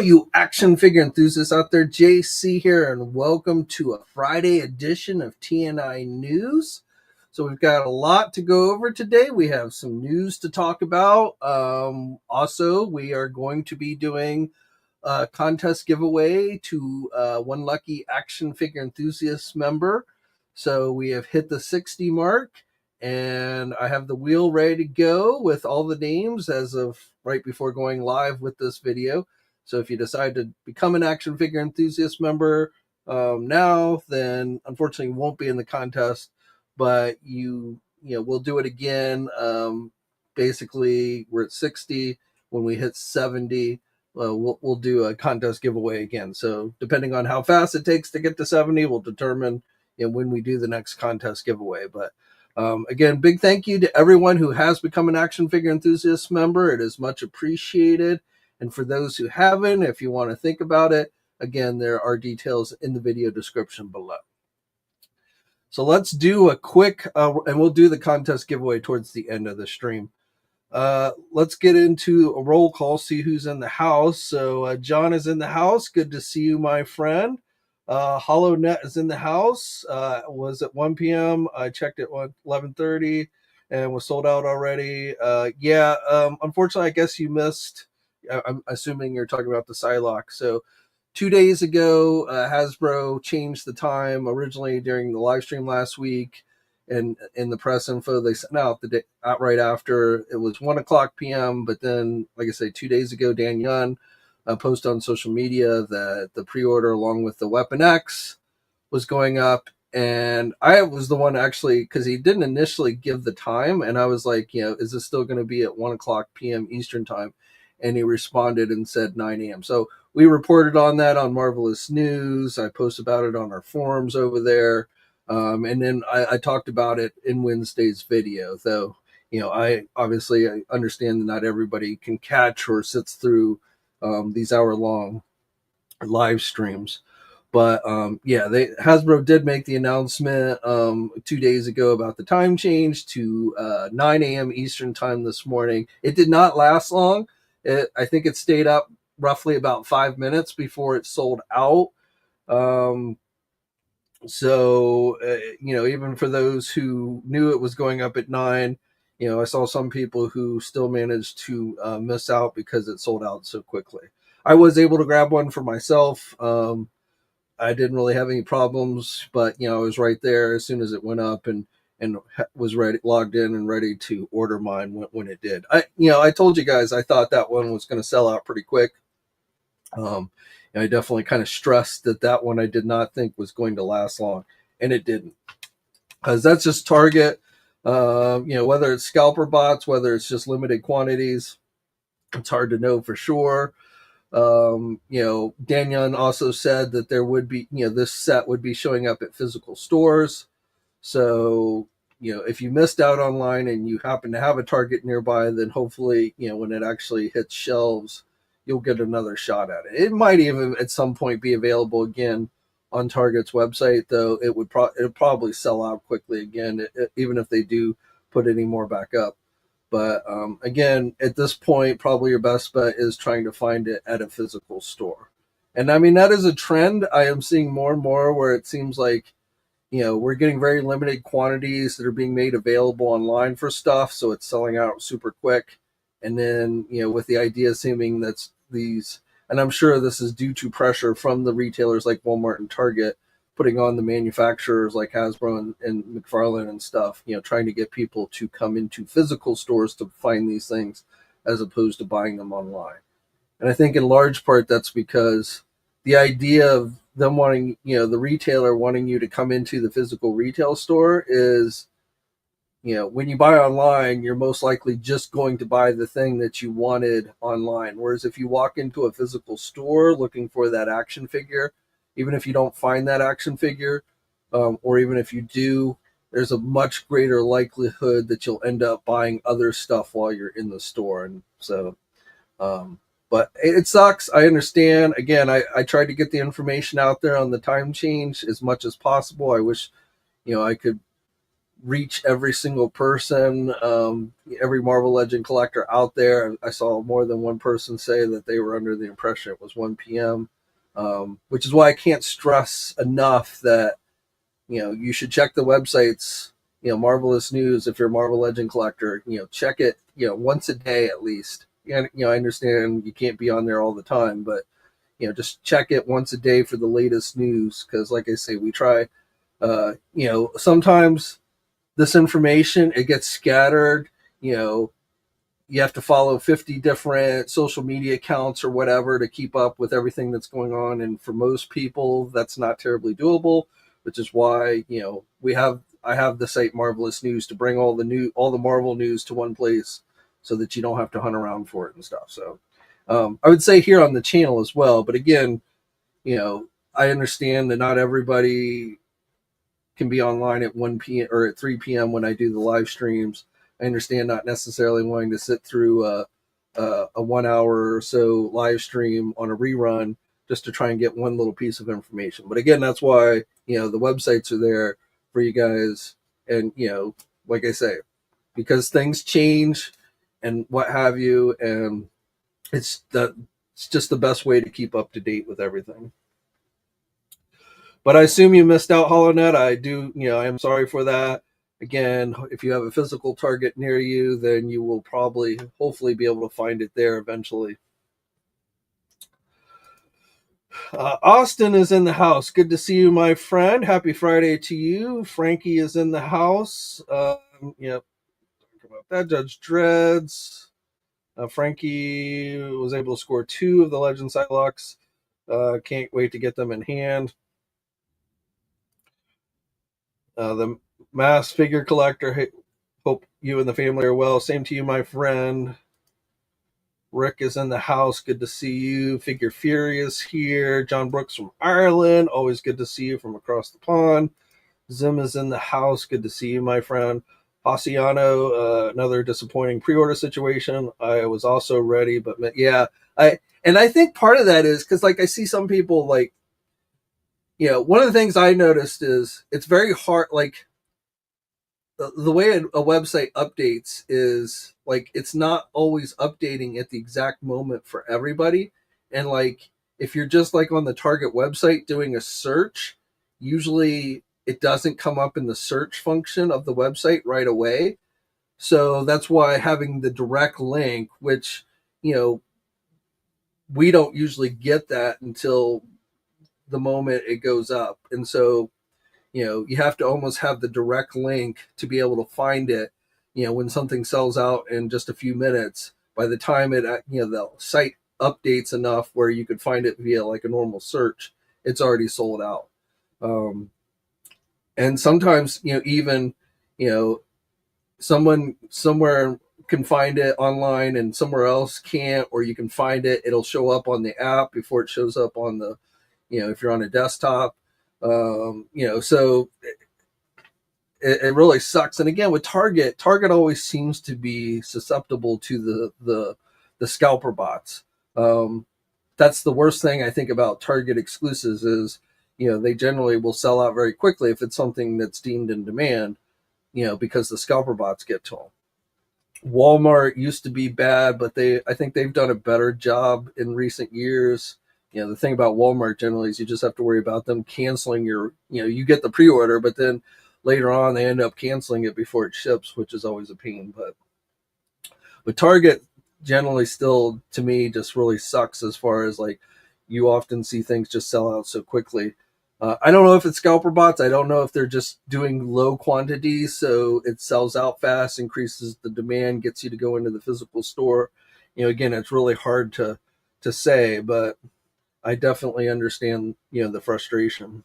you action figure enthusiasts out there, JC here, and welcome to a Friday edition of TNInews. So we've got a lot to go over today. We have some news to talk about. Also, we are going to be doing a contest giveaway to one lucky action figure enthusiast member. So we have hit the 60 mark, and I have the wheel ready to go with all the names as of right before going live with this video. So if you decide to become an action figure enthusiast member now, then unfortunately you won't be in the contest, but we'll do it again. Basically, we're at 60. When we hit 70, we'll do a contest giveaway again. So depending on how fast it takes to get to 70, we'll determine when we do the next contest giveaway. But again, big thank you to everyone who has become an action figure enthusiast member. It is much appreciated. And for those who haven't, if you want to think about it, again, there are details in the video description below. So let's do a quick, and we'll do the contest giveaway towards the end of the stream. Let's get into a roll call, see who's in the house. So John is in the house. Good to see you, my friend. HollowNet is in the house. Was at 1 p.m. I checked at 11:30 and was sold out already. Unfortunately, I guess you missed. I'm assuming you're talking about the Psylocke. So 2 days ago, Hasbro changed the time. Originally during the live stream last week, and in the press info they sent out the day out right after, it was 1:00 p.m. But then, like I say, 2 days ago, Dan Yun posted on social media that the pre-order along with the Weapon X was going up. And I was the one actually, because he didn't initially give the time, and I was like, is this still going to be at 1:00 p.m. Eastern time? And he responded and said 9 a.m. So we reported on that on Marvelous News. I posted about it on our forums over there. And then I talked about it in Wednesday's video, though, I obviously understand that not everybody can catch or sits through these hour-long live streams. But Hasbro did make the announcement 2 days ago about the time change to 9 a.m. Eastern time this morning. It did not last long. I think it stayed up roughly about 5 minutes before it sold out. Even for those who knew it was going up at 9, I saw some people who still managed to miss out because it sold out so quickly. I was able to grab one for myself. I didn't really have any problems, but I was right there as soon as it went up and was ready, logged in and ready to order mine when it did. I told you guys I thought that one was going to sell out pretty quick. I definitely kind of stressed that one I did not think was going to last long, and it didn't. Because that's just Target. Whether it's scalper bots, whether it's just limited quantities, it's hard to know for sure. Dan Yun also said that there would be, this set would be showing up at physical stores. So, if you missed out online and you happen to have a Target nearby, then hopefully, when it actually hits shelves, you'll get another shot at it. It might even at some point be available again on Target's website, though it'll probably sell out quickly again, even if they do put any more back up. But again, at this point, probably your best bet is trying to find it at a physical store. And I mean, that is a trend I am seeing more and more, where it seems like, we're getting very limited quantities that are being made available online for stuff. So it's selling out super quick. And then, with the idea seeming that's these, and I'm sure this is due to pressure from the retailers like Walmart and Target, putting on the manufacturers like Hasbro and McFarlane and stuff, trying to get people to come into physical stores to find these things as opposed to buying them online. And I think in large part that's because the idea of them wanting, the retailer wanting you to come into the physical retail store is, when you buy online, you're most likely just going to buy the thing that you wanted online. Whereas if you walk into a physical store looking for that action figure, even if you don't find that action figure, or even if you do, there's a much greater likelihood that you'll end up buying other stuff while you're in the store. And so, but it sucks. I understand. Again, I tried to get the information out there on the time change as much as possible. I wish, I could reach every single person, every Marvel Legend collector out there. I saw more than one person say that they were under the impression it was 1 p.m., which is why I can't stress enough that you should check the websites. Marvelous News, if you're a Marvel Legend collector, check it once a day at least. And I understand you can't be on there all the time, but just check it once a day for the latest news, because like I say, we try. Sometimes this information, it gets scattered. You have to follow 50 different social media accounts or whatever to keep up with everything that's going on, and for most people that's not terribly doable, which is why I have the site Marvelous News to bring all the Marvel news to one place, so that you don't have to hunt around for it and stuff. So I would say here on the channel as well, but again, I understand that not everybody can be online at 1 p.m. or at 3 p.m. when I do the live streams. I understand not necessarily wanting to sit through a 1 hour or so live stream on a rerun just to try and get one little piece of information. But again, that's why, the websites are there for you guys. And, like I say, because things change and what have you, and it's just the best way to keep up to date with everything. But I assume you missed out, HoloNet. I do, I am sorry for that. Again, if you have a physical Target near you, then you will hopefully be able to find it there eventually. Austin is in the house. Good to see you, my friend. Happy Friday to you. Frankie is in the house. Yep. Talk about that. Judge Dreads. Frankie was able to score 2 of the Legend Psylocks. Can't wait to get them in hand. The mass figure collector, hope you and the family are well. Same to you, my friend. Rick is in the house. Good to see you. Figure Fury is here. John Brooks from Ireland. Always good to see you from across the pond. Zim is in the house. Good to see you, my friend. Haciano, another disappointing pre-order situation. I was also ready, but yeah, I think part of that is because I see some people one of the things I noticed is it's very hard, the way a website updates is it's not always updating at the exact moment for everybody. And if you're just on the Target website doing a search, usually it doesn't come up in the search function of the website right away. So that's why having the direct link, which we don't usually get that until the moment it goes up. And so you have to almost have the direct link to be able to find it. When something sells out in just a few minutes, by the time the site updates enough where you could find it via a normal search, it's already sold out. And sometimes, even, someone somewhere can find it online and somewhere else can't, or you can find it, it'll show up on the app before it shows up on the, if you're on a desktop. So it really sucks. And again, with Target always seems to be susceptible to the scalper bots. That's the worst thing I think about Target exclusives is, they generally will sell out very quickly if it's something that's deemed in demand, because the scalper bots get to them. Walmart used to be bad, but I think they've done a better job in recent years. The thing about Walmart generally is you just have to worry about them canceling you get the pre-order, but then later on they end up canceling it before it ships, which is always a pain. But Target generally still, to me, just really sucks as far as you often see things just sell out so quickly. I don't know if it's scalper bots. I don't know if they're just doing low quantities, so it sells out fast, increases the demand, gets you to go into the physical store. Again, it's really hard to say, but I definitely understand, the frustration.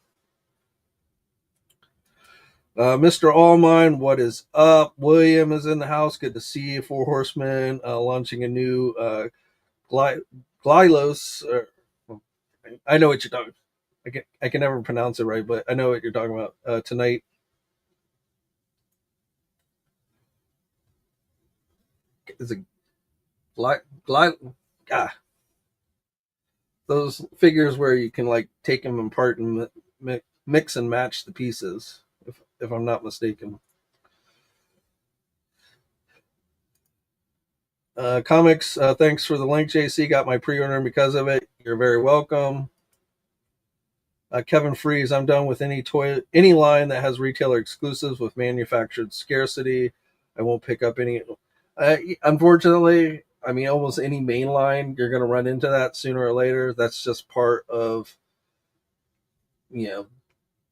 Mr. Allmine, what is up? William is in the house. Good to see you. Four Horsemen launching a new Glylos. I know what you're talking. I can never pronounce it right, but I know what you're talking about. Tonight, is it those figures where you can take them apart and mix and match the pieces, if I'm not mistaken. Comics, thanks for the link, JC. Got my pre-order because of it. You're very welcome. Kevin Freeze, I'm done with any line that has retailer exclusives with manufactured scarcity. I won't pick up any. Unfortunately, I mean, almost any main line, you're going to run into that sooner or later. That's just part of, you know,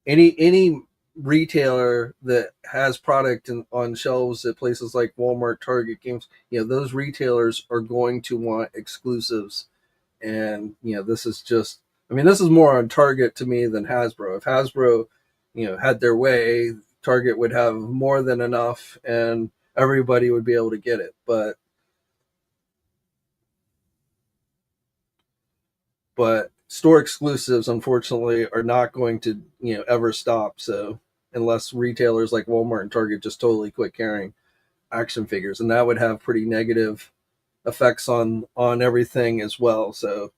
any retailer that has product on shelves at places like Walmart, Target, Games. Those retailers are going to want exclusives, and this is just. I mean, this is more on Target to me than Hasbro. If Hasbro, had their way, Target would have more than enough, and everybody would be able to get it. But store exclusives, unfortunately, are not going to ever stop. So unless retailers like Walmart and Target just totally quit carrying action figures, and that would have pretty negative effects on everything as well. So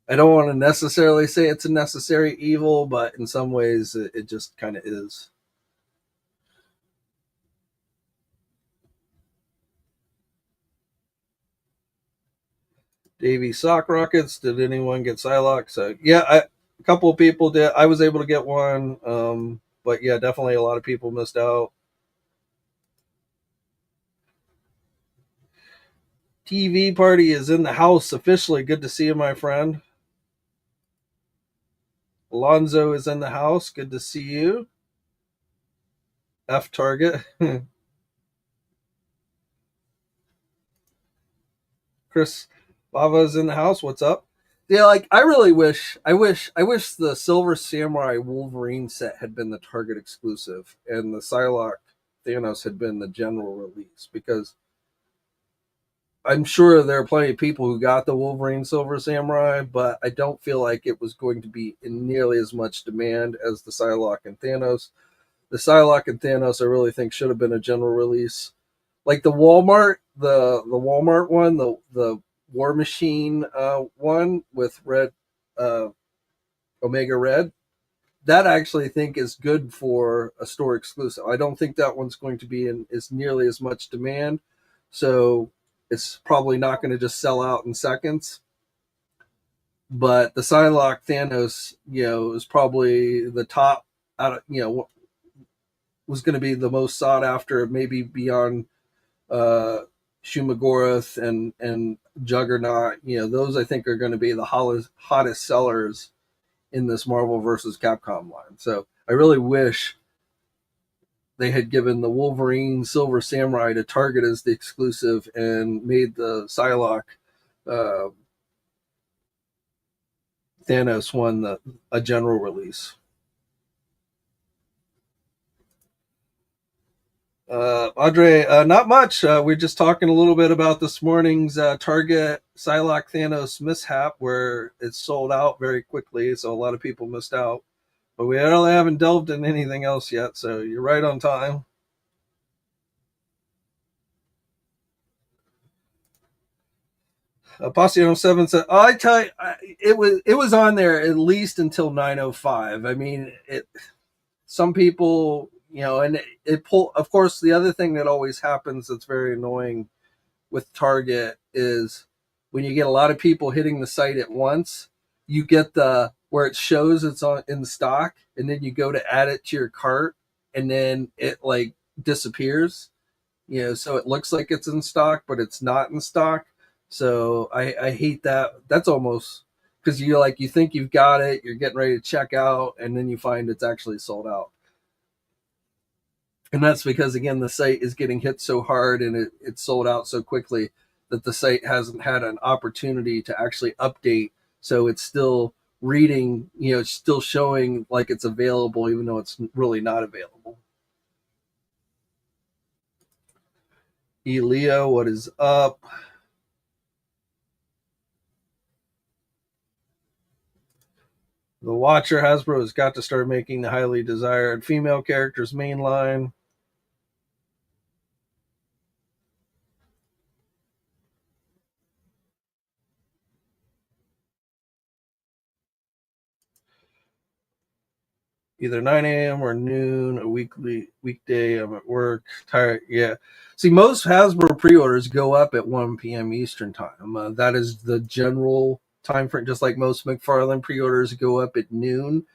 I don't want to necessarily say it's a necessary evil, but in some ways it just kind of is. Davy Sock Rockets. Did anyone get Psylocke? So yeah, a couple of people did. I was able to get one, but yeah, definitely a lot of people missed out. TV party is in the house officially. Good to see you, my friend. Alonzo is in the house. Good to see you. F Target. Chris Lava's in the house. What's up? Yeah, like I wish the Silver Samurai Wolverine set had been the Target exclusive, and the Psylocke Thanos had been the general release, because I'm sure there are plenty of people who got the Wolverine Silver Samurai, but I don't feel like it was going to be in nearly as much demand as the Psylocke and Thanos. The Psylocke and Thanos, I really think, should have been a general release. Like the Walmart one, the War Machine one with Red uh, Omega Red. That I actually think is good for a store exclusive. I don't think that one's going to be in as nearly as much demand, so it's probably not going to just sell out in seconds. But the Psylocke Thanos, is probably the top out of was going to be the most sought after, maybe beyond uh, Shumagorath and Juggernaut. Those I think are going to be the hottest sellers in this Marvel versus Capcom line. So I really wish they had given the Wolverine Silver Samurai to Target as the exclusive and made the Psylocke uh, Thanos one a general release. Andre, not much. We're just talking a little bit about this morning's Target Psylocke Thanos mishap, where it sold out very quickly, so a lot of people missed out. But we really haven't delved in anything else yet, so you're right on time. Posse 7 said, "Oh, I tell you, it was on there at least until 9:05. I mean, it. Some people, and it pull. Of course, the other thing that always happens that's very annoying with Target is when you get a lot of people hitting the site at once, you get the where it shows it's on in stock, and then you go to add it to your cart, and then it like disappears. So it looks like it's in stock, but it's not in stock. So I hate that. That's almost because you think you've got it, you're getting ready to check out, and then you find it's actually sold out. And that's because again the site is getting hit so hard, and it's sold out so quickly that the site hasn't had an opportunity to actually update, so it's still reading, it's still showing like it's available even though it's really not available. Leo, what is up? The Watcher. Hasbro has got to start making the highly desired female characters mainline. either 9 a.m. or noon, a weekday. I'm at work, tired. Yeah. See, most Hasbro pre-orders go up at 1 p.m. Eastern time. That is the general time frame. Just like most McFarlane pre-orders go up at noon.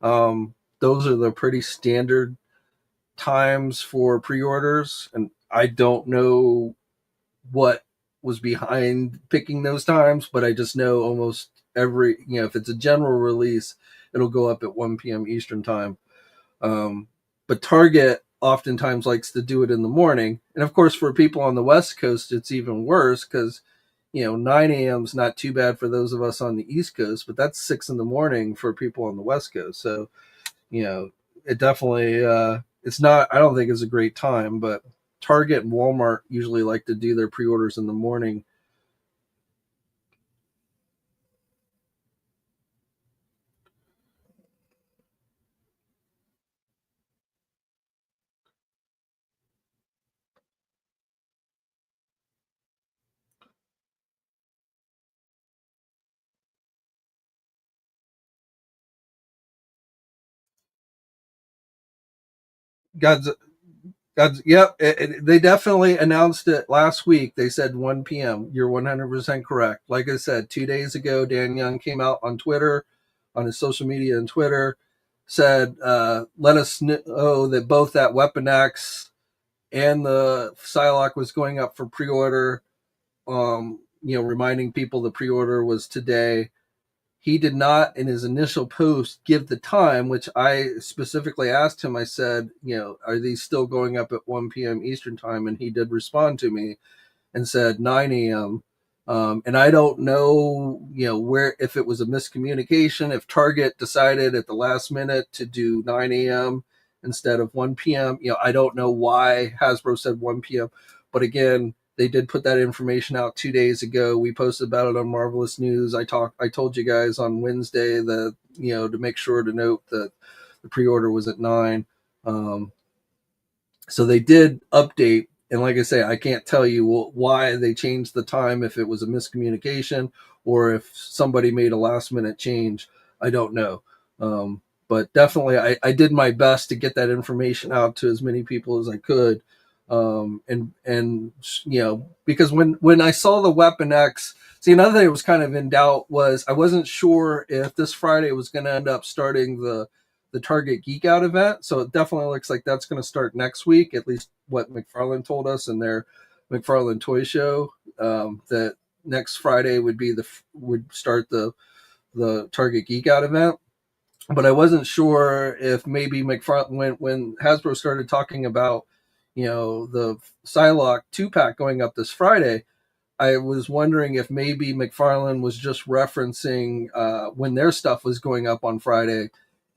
Those are the pretty standard times for pre-orders, and I don't know what was behind picking those times, but I just know almost every, if it's a general release, it'll go up at 1 p.m. Eastern time. Um, but Target oftentimes likes to do it in the morning. And of course, for people on the West Coast, it's even worse because, 9 a.m. is not too bad for those of us on the East Coast, but that's 6 in the morning for people on the West Coast. So, it definitely, it's not, I don't think it's a great time, but Target and Walmart usually like to do their pre-orders in the morning. God's yep. They definitely announced it last week. They said 1 p.m. You're 100% correct. Like I said, 2 days ago, Dan Young came out on Twitter, on his social media and Twitter, said, let us know that both that Weapon X and the Psylocke was going up for pre order. Reminding people the pre order was today. He did not, in his initial post, give the time, which I specifically asked him. I said, are these still going up at 1 p.m. Eastern time? And he did respond to me and said 9 a.m. And I don't know, where, if it was a miscommunication, if Target decided at the last minute to do 9 a.m. instead of 1 p.m. I don't know why Hasbro said 1 p.m. But again, they did put that information out 2 days ago. We posted about it on Marvelous News. I told you guys on Wednesday that, to make sure to note that the pre-order was at 9. So they did update, and like I say, I can't tell you why they changed the time, if it was a miscommunication or if somebody made a last minute change. I don't know. But definitely, I did my best to get that information out to as many people as I could. And because when I saw the Weapon X, see, another thing that was kind of in doubt was I wasn't sure if this Friday was going to end up starting the Target Geek Out event. So it definitely looks like that's going to start next week, at least what McFarlane told us in their McFarlane Toy Show, that next Friday would start the Target Geek Out event. But I wasn't sure if maybe McFarlane, when Hasbro started talking about, the Psylocke 2-pack going up this Friday, I was wondering if maybe McFarlane was just referencing when their stuff was going up on Friday,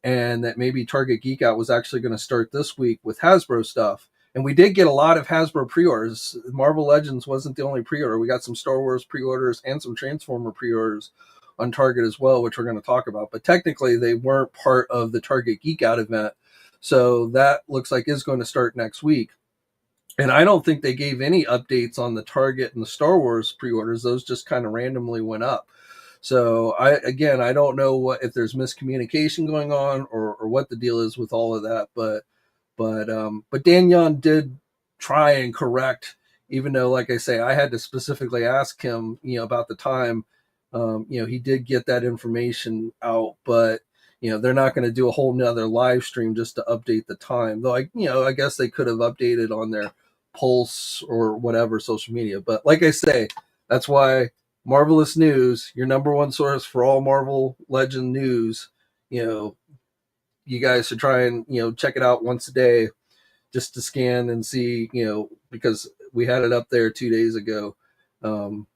and that maybe Target Geek Out was actually going to start this week with Hasbro stuff. And we did get a lot of Hasbro pre-orders. Marvel Legends wasn't the only pre-order. We got some Star Wars pre-orders and some Transformer pre-orders on Target as well, which we're going to talk about. But technically, they weren't part of the Target Geek Out event. So that looks like is going to start next week. And I don't think they gave any updates on the Target and the Star Wars pre-orders. Those just kind of randomly went up. So I don't know if there's miscommunication going on or what the deal is with all of that. But Dan Young did try and correct, even though, like I say, I had to specifically ask him, about the time. He did get that information out, but they're not going to do a whole nother live stream just to update the time. Though I guess they could have updated on their Pulse or whatever social media. But like I say, that's why Marvelous News, your number one source for all Marvel Legend news, you guys should try and check it out once a day, just to scan and see, because we had it up there 2 days ago. And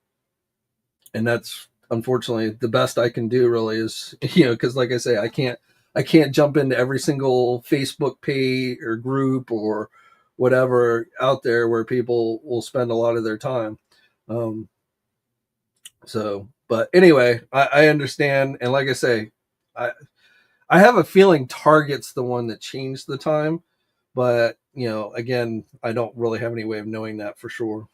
that's unfortunately the best I can do, really, is, because like I say, I can't jump into every single Facebook page or group or whatever out there where people will spend a lot of their time. Um, but anyway, I understand. And like I say, I, I have a feeling Target's the one that changed the time, but again, I don't really have any way of knowing that for sure.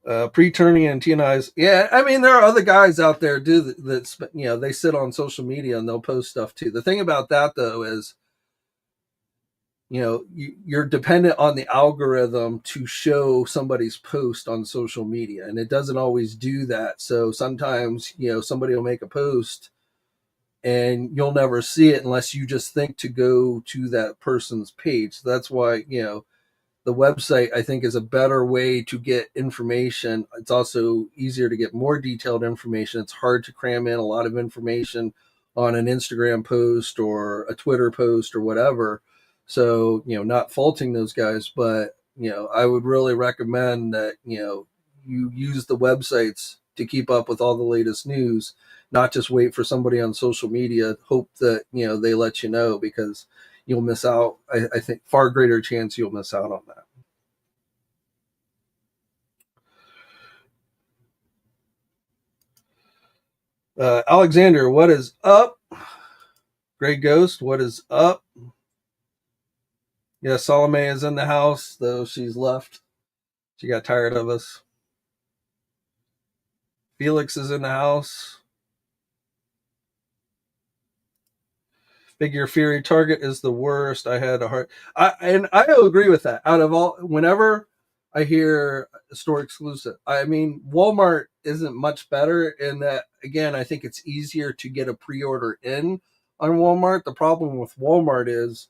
Pre-tourney and TNI's. Yeah, I mean there are other guys out there that they sit on social media and they'll post stuff too. The thing about that though is you're dependent on the algorithm to show somebody's post on social media, and it doesn't always do that. So sometimes somebody will make a post and you'll never see it unless you just think to go to that person's page. So that's why the website, I think, is a better way to get information. It's also easier to get more detailed information. It's hard to cram in a lot of information on an Instagram post or a Twitter post or whatever. So, not faulting those guys, but, I would really recommend that, you use the websites to keep up with all the latest news, not just wait for somebody on social media, hope that, they let you know, because you'll miss out. I think far greater chance you'll miss out on that. Alexander, what is up? Grey Ghost, what is up? Yeah, Salome is in the house, though she's left. She got tired of us. Felix is in the house. Figure Fury Target is the worst. I had a hard. I agree with that. Out of all, whenever I hear store exclusive, I mean Walmart isn't much better in that. Again, I think it's easier to get a pre-order in on Walmart. The problem with Walmart is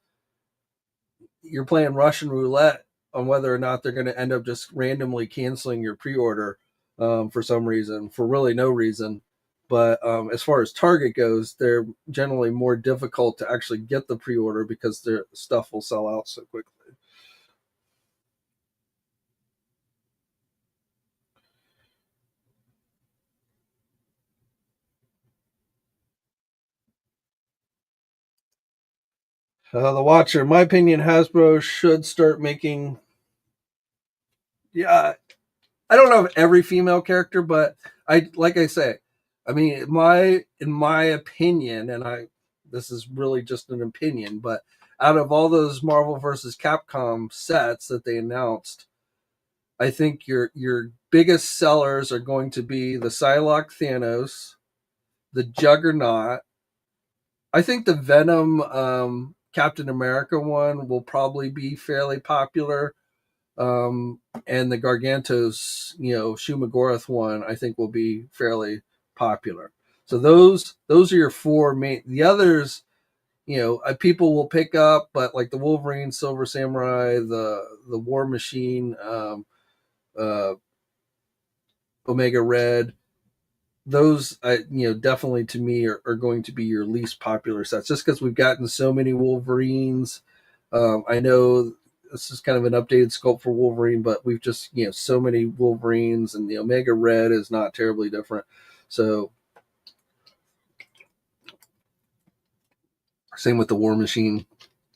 you're playing Russian roulette on whether or not they're going to end up just randomly canceling your pre-order for some reason, for really no reason. But as far as Target goes, they're generally more difficult to actually get the pre-order because their stuff will sell out so quickly. The Watcher, in my opinion, Hasbro should start making. Yeah, I don't know if every female character, but I say, I mean, in my opinion, and this is really just an opinion, but out of all those Marvel versus Capcom sets that they announced, I think your biggest sellers are going to be the Psylocke Thanos, the Juggernaut. I think the Venom Captain America one will probably be fairly popular. And the Gargantos, Shumagorath one, I think will be fairly popular. So those are your four main. The others, people will pick up, but like the Wolverine, Silver Samurai, the War Machine, uh, Omega Red, those, definitely to me are going to be your least popular sets, just because we've gotten so many Wolverines. I know this is kind of an updated sculpt for Wolverine, but we've just so many Wolverines, and the Omega Red is not terribly different. So same with the War Machine.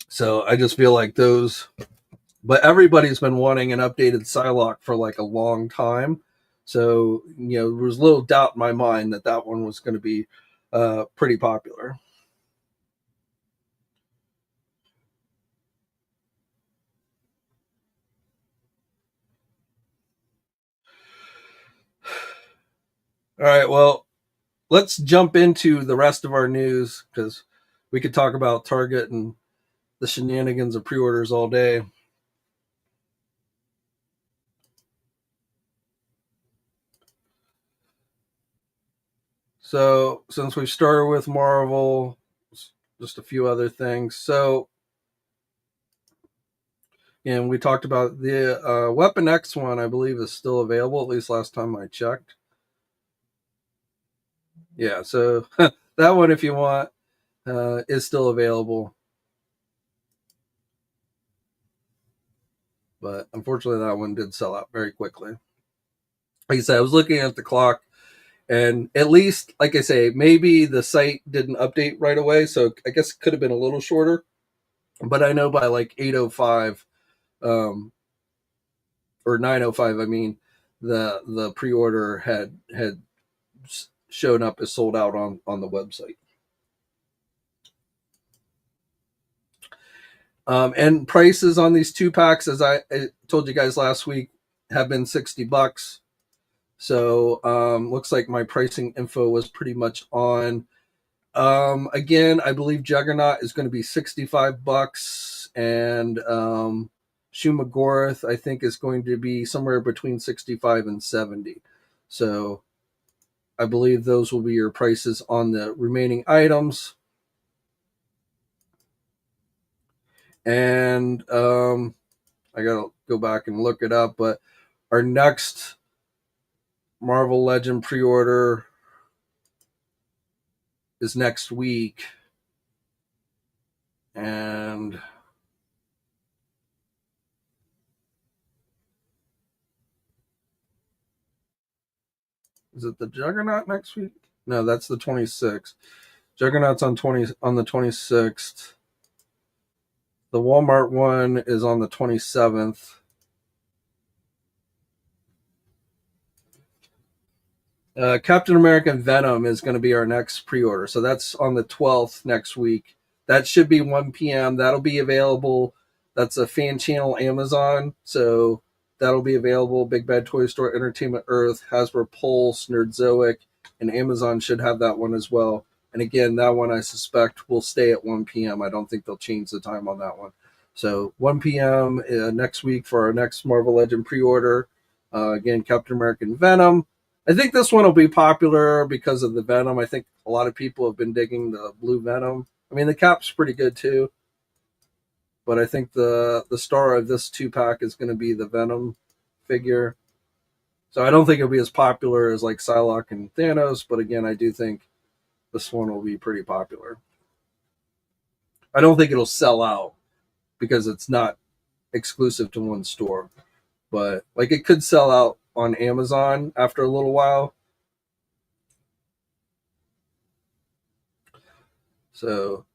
So I just feel like those, but everybody's been wanting an updated Psylocke for like a long time. So there was little doubt in my mind that that one was going to be pretty popular. All right, well, let's jump into the rest of our news because we could talk about Target and the shenanigans of pre-orders all day. So, since we started with Marvel, just a few other things. So, and we talked about the Weapon X one, I believe, is still available, at least last time I checked. Yeah, so that one, if you want, is still available. But unfortunately, that one did sell out very quickly. Like I said, I was looking at the clock, and at least, like I say, maybe the site didn't update right away, so I guess it could have been a little shorter. But I know by like 8:05, um, or 9:05, I mean, the pre-order had shown up as sold out on the website. And prices on these two packs, as I told you guys last week, have been $60. So looks like my pricing info was pretty much on. Again, I believe Juggernaut is going to be $65, and Shumagorath I think is going to be somewhere between 65 and 70. So I believe those will be your prices on the remaining items. And I gotta go back and look it up, but our next Marvel Legend pre-order is next week, and is it the Juggernaut next week? No, that's the 26th. Juggernaut's on the 26th. The Walmart one is on the 27th. Captain America and Venom is going to be our next pre-order, so that's on the 12th next week. That should be 1 p.m. That'll be available. That's a fan channel Amazon, so that'll be available. Big Bad Toy Store, Entertainment Earth, Hasbro Pulse, Nerdzoic, and Amazon should have that one as well. And again, that one I suspect will stay at 1 p.m. I don't think they'll change the time on that one. So 1 p.m. Next week for our next Marvel Legend pre-order. Again, Captain America and Venom. I think this one will be popular because of the Venom. I think a lot of people have been digging the blue Venom. I mean, the Cap's pretty good too, but I think the star of this 2-pack is going to be the Venom figure. So I don't think it'll be as popular as like Psylocke and Thanos, but again, I do think this one will be pretty popular. I don't think it'll sell out because it's not exclusive to one store, but like it could sell out on Amazon after a little while. So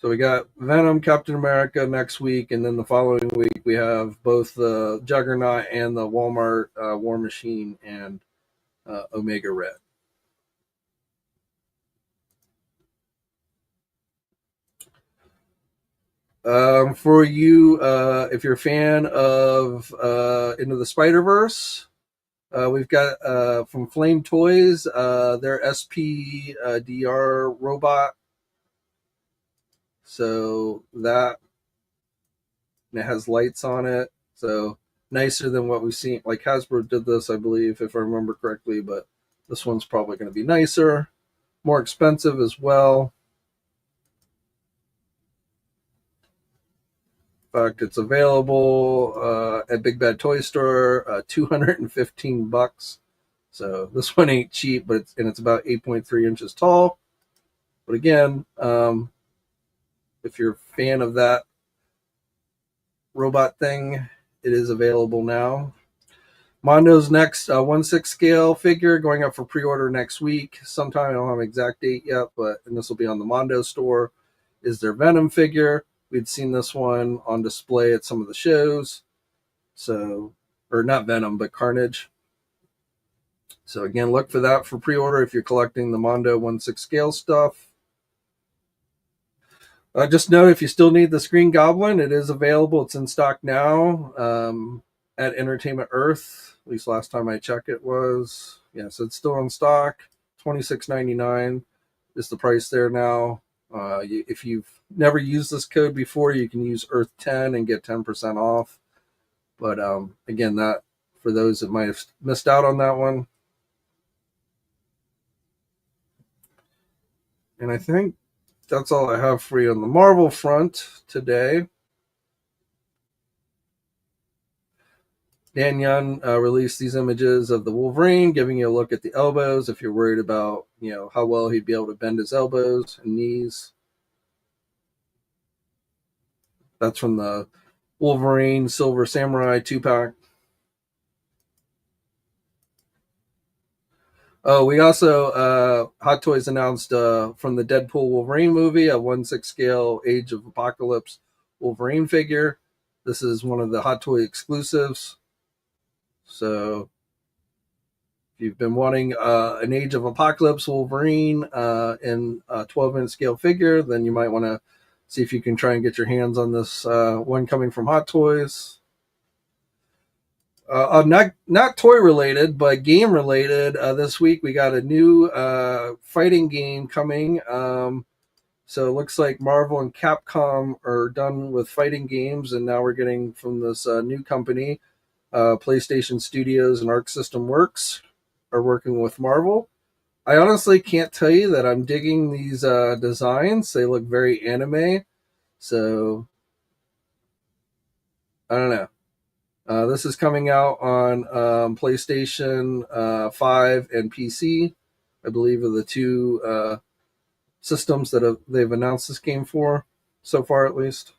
we got Venom, Captain America next week, and then the following week we have both the Juggernaut and the Walmart War Machine and Omega Red. For you, if you're a fan of Into the Spider-Verse, we've got from Flame Toys their SPDR robot. So that and it has lights on it. So nicer than what we've seen. Like Hasbro did this, I believe, if I remember correctly, but this one's probably going to be nicer, more expensive as well. In fact, it's available at Big Bad Toy Store, $215. So this one ain't cheap, but it's about 8.3 inches tall. But again, if you're a fan of that robot thing, it is available now. Mondo's next 1/6 scale figure going up for pre-order next week. Sometime, I don't have an exact date yet, and this will be on the Mondo store, is their Venom figure. We'd seen this one on display at some of the shows. So, or not Venom, but Carnage. So again, look for that for pre-order if you're collecting the Mondo 1/6 scale stuff. Just note, if you still need the Green Goblin, it is available. It's in stock now at Entertainment Earth. At least last time I checked, it was. Yeah, so it's still in stock. $26.99 is the price there now. If you've never used this code before, you can use Earth10 and get 10% off. But again, that for those that might have missed out on that one. And I think that's all I have for you on the Marvel front today. Dan Young released these images of the Wolverine, giving you a look at the elbows if you're worried about, how well he'd be able to bend his elbows and knees. That's from the Wolverine Silver Samurai 2-pack. Oh, we also, Hot Toys announced from the Deadpool Wolverine movie, a 1/6 scale Age of Apocalypse Wolverine figure. This is one of the Hot Toy exclusives. So if you've been wanting an Age of Apocalypse Wolverine in a 12-inch scale figure, then you might want to see if you can try and get your hands on this one coming from Hot Toys. Not toy related, but game related. This week we got a new fighting game coming. So it looks like Marvel and Capcom are done with fighting games, and now we're getting from this new company, PlayStation Studios and Arc System Works, are working with Marvel. I honestly can't tell you that I'm digging these designs. They look very anime, so I don't know. This is coming out on PlayStation 5 and PC. I believe are the two systems that they've announced this game for so far, at least.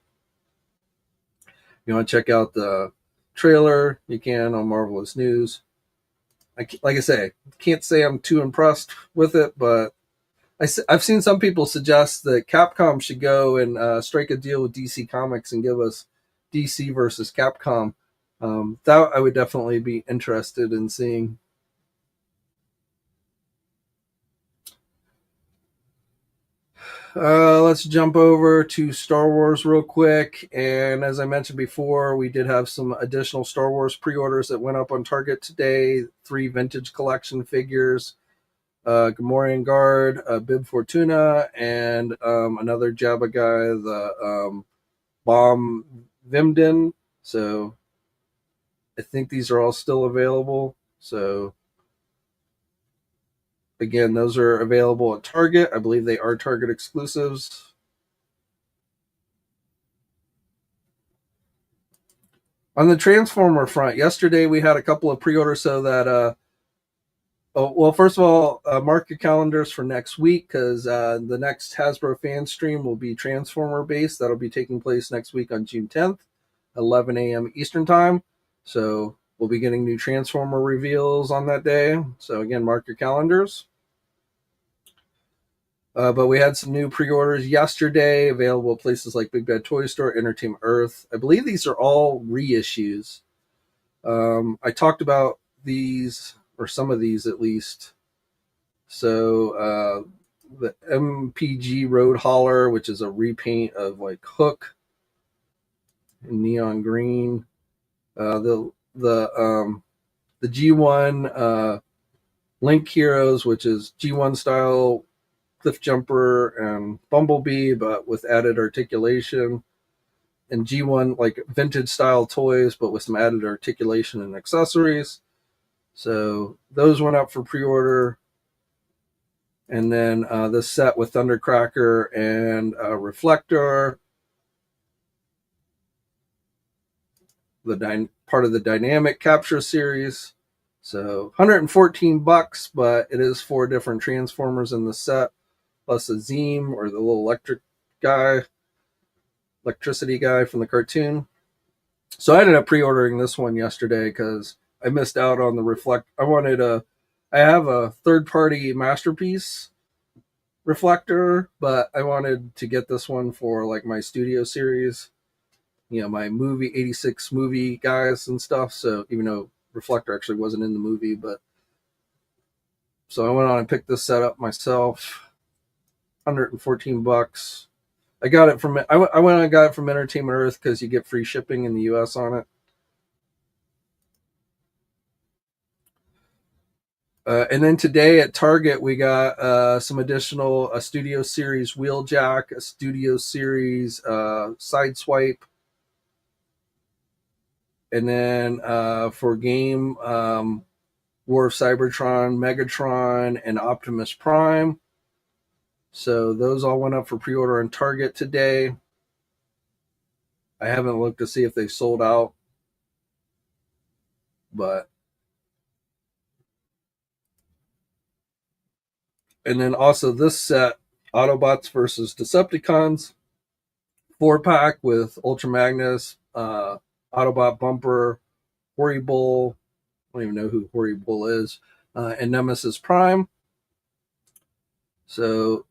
You want to check out the trailer? You can on Marvelous News. Like I say, can't say I'm too impressed with it, but I've seen some people suggest that Capcom should go and strike a deal with DC Comics and give us DC versus Capcom. That I would definitely be interested in seeing. Let's jump over to Star Wars real quick. And as I mentioned before, we did have some additional Star Wars pre-orders that went up on Target today. 3 vintage collection figures, Gamorrean Guard, Bib Fortuna, and another Jabba guy, the Bomb Vimden. So I think these are all still available. So again, those are available at Target. I believe they are Target exclusives. On the Transformer front, yesterday we had a couple of pre-orders so that well, first of all, mark your calendars for next week because the next Hasbro fan stream will be Transformer based. That'll be taking place next week on June 10th, 11 a.m. Eastern Time. So we'll be getting new Transformer reveals on that day. So again, mark your calendars. But we had some new pre-orders yesterday, available at places like Big Bad Toy Store, Entertainment Earth. I believe these are all reissues. I talked about these, or some of these at least. So the MPG Road Hauler, which is a repaint of like Hook in neon green. The G1 Link Heroes, which is G1 style Cliff Jumper and Bumblebee, but with added articulation. And G1 like vintage style toys, but with some added articulation and accessories. So those went up for pre-order. And then this set with Thundercracker and Reflector, part of the Dynamic Capture series. So $114, but it is 4 different Transformers in the set, plus a Zeem, or the little electricity guy from the cartoon. So I ended up pre-ordering this one yesterday because I missed out on the I have a third-party Masterpiece Reflector, but I wanted to get this one for like my studio series, my movie 86 movie guys and stuff. So even though Reflector actually wasn't in the movie, but so I went on and picked this set up myself. $114. I got it from I went and got it from Entertainment Earth because you get free shipping in the US on it. And then today at Target, we got some additional Studio Series Wheeljack, a Studio Series Sideswipe, and then for game, War of Cybertron, Megatron, and Optimus Prime. So those all went up for pre-order on Target today. I haven't looked to see if they've sold out, but and then also this set, Autobots versus Decepticons, 4-pack with Ultra Magnus, Autobot Bumper, Horrible, I don't even know who Horrible is, and Nemesis Prime. So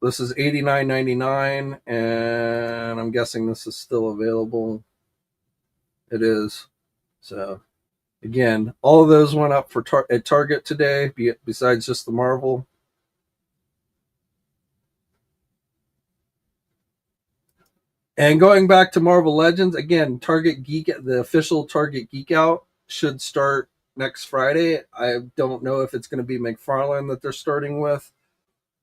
this is $89.99, and I'm guessing this is still available. It is. So again, all of those went up for at Target today, besides just the Marvel. And going back to Marvel Legends, again, the official Target Geek Out should start next Friday. I don't know if it's going to be McFarlane that they're starting with,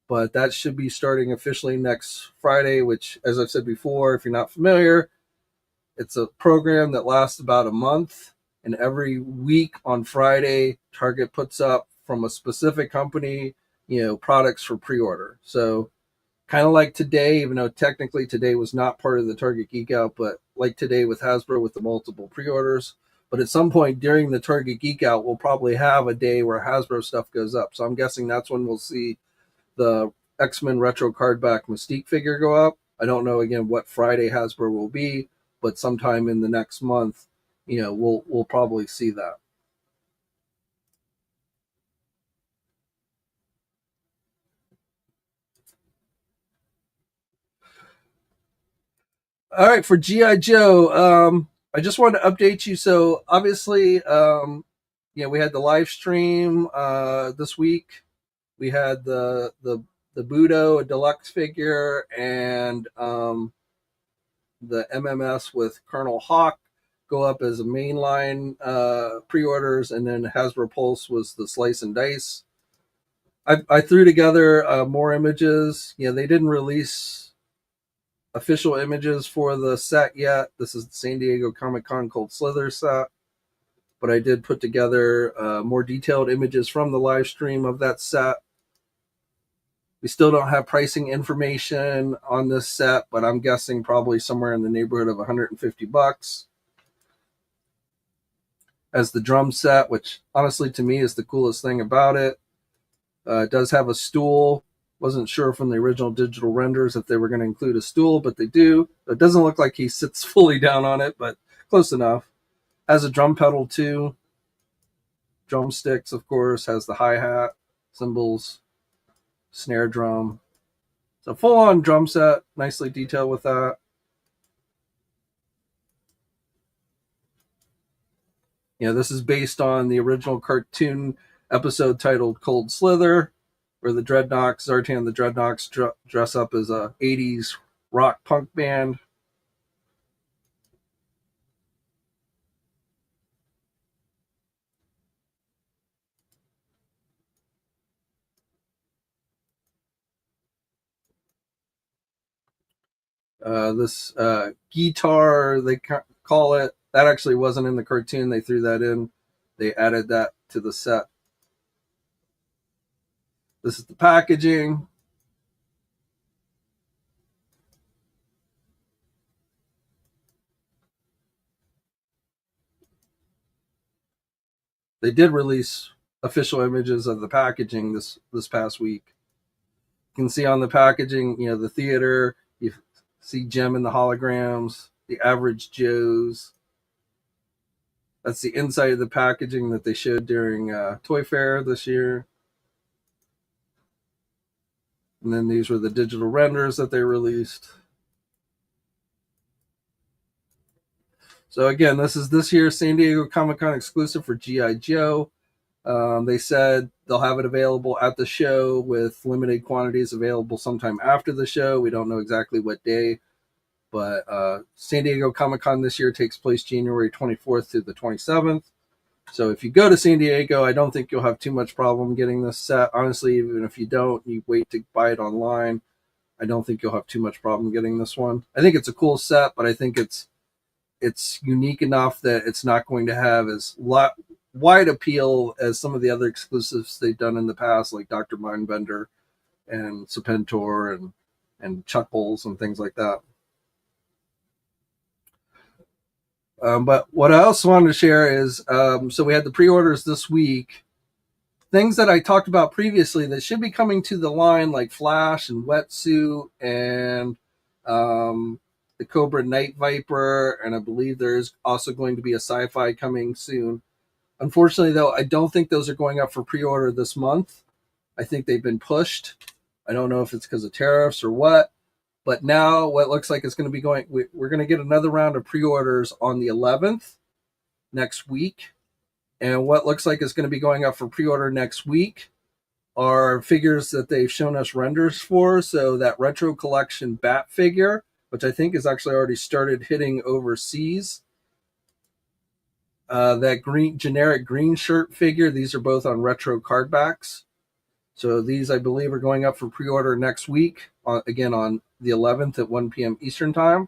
but that should be starting officially next Friday, which, as I've said before, if you're not familiar, it's a program that lasts about a month. And every week on Friday, Target puts up from a specific company, products for pre-order. So kind of like today, even though technically today was not part of the Target Geek Out, but like today with Hasbro with the multiple pre-orders. But at some point during the Target Geek Out, we'll probably have a day where Hasbro stuff goes up. So I'm guessing that's when we'll see the X-Men Retro Cardback Mystique figure go up. I don't know again what Friday Hasbro will be, but sometime in the next month, we'll probably see that. All right, for GI Joe, I just wanted to update you. So obviously, we had the live stream this week. We had the Budo, a deluxe figure, and the MMS with Colonel Hawk go up as a mainline pre-orders, and then Hasbro Pulse was the slice and dice. I threw together more images. They didn't release official images for the set yet. This is the San Diego Comic-Con Cold Slither set, but I did put together more detailed images from the live stream of that set. We still don't have pricing information on this set, but I'm guessing probably somewhere in the neighborhood of $150. As the drum set, which honestly to me is the coolest thing about it. It does have a stool. Wasn't sure from the original digital renders if they were going to include a stool, but they do. It doesn't look like he sits fully down on it, but close enough. Has a drum pedal too. Drumsticks, of course. Has the hi-hat, cymbals, snare drum. So full-on drum set, nicely detailed with that. This is based on the original cartoon episode titled Cold Slither, where the Dreadnoks, Zartan the Dreadnoks, dress up as a 80s rock punk band. This guitar, they call it, that actually wasn't in the cartoon. They threw that in. They added that to the set. This is the packaging. They did release official images of the packaging this past week. You can see on the packaging, the theater, you see Jem in the holograms, the Average Joes. That's the inside of the packaging that they showed during Toy Fair this year. And then these were the digital renders that they released. So again, this is this year's San Diego Comic-Con exclusive for G.I. Joe. They said they'll have it available at the show with limited quantities available sometime after the show. We don't know exactly what day, but San Diego Comic-Con this year takes place January 24th through the 27th. So if you go to San Diego, I don't think you'll have too much problem getting this set. Honestly, even if you don't, you wait to buy it online, I don't think you'll have too much problem getting this one. I think it's a cool set, but I think it's unique enough that it's not going to have as wide appeal as some of the other exclusives they've done in the past, like Dr. Mindbender and Serpentor and Chuckles and things like that. But what I also wanted to share is, so we had the pre-orders this week. Things that I talked about previously that should be coming to the line, like Flash and Wetsuit and the Cobra Night Viper, and I believe there's also going to be a sci-fi coming soon. Unfortunately, though, I don't think those are going up for pre-order this month. I think they've been pushed. I don't know if it's because of tariffs or what. But now what looks like it's going to be going, we're going to get another round of pre-orders on the 11th next week. And what looks like is going to be going up for pre-order next week are figures that they've shown us renders for. So that Retro Collection Bat figure, which I think has actually already started hitting overseas. that generic green shirt figure. These are both on retro card backs. So these, I believe, are going up for pre-order next week, again on the 11th at 1 p.m. Eastern Time.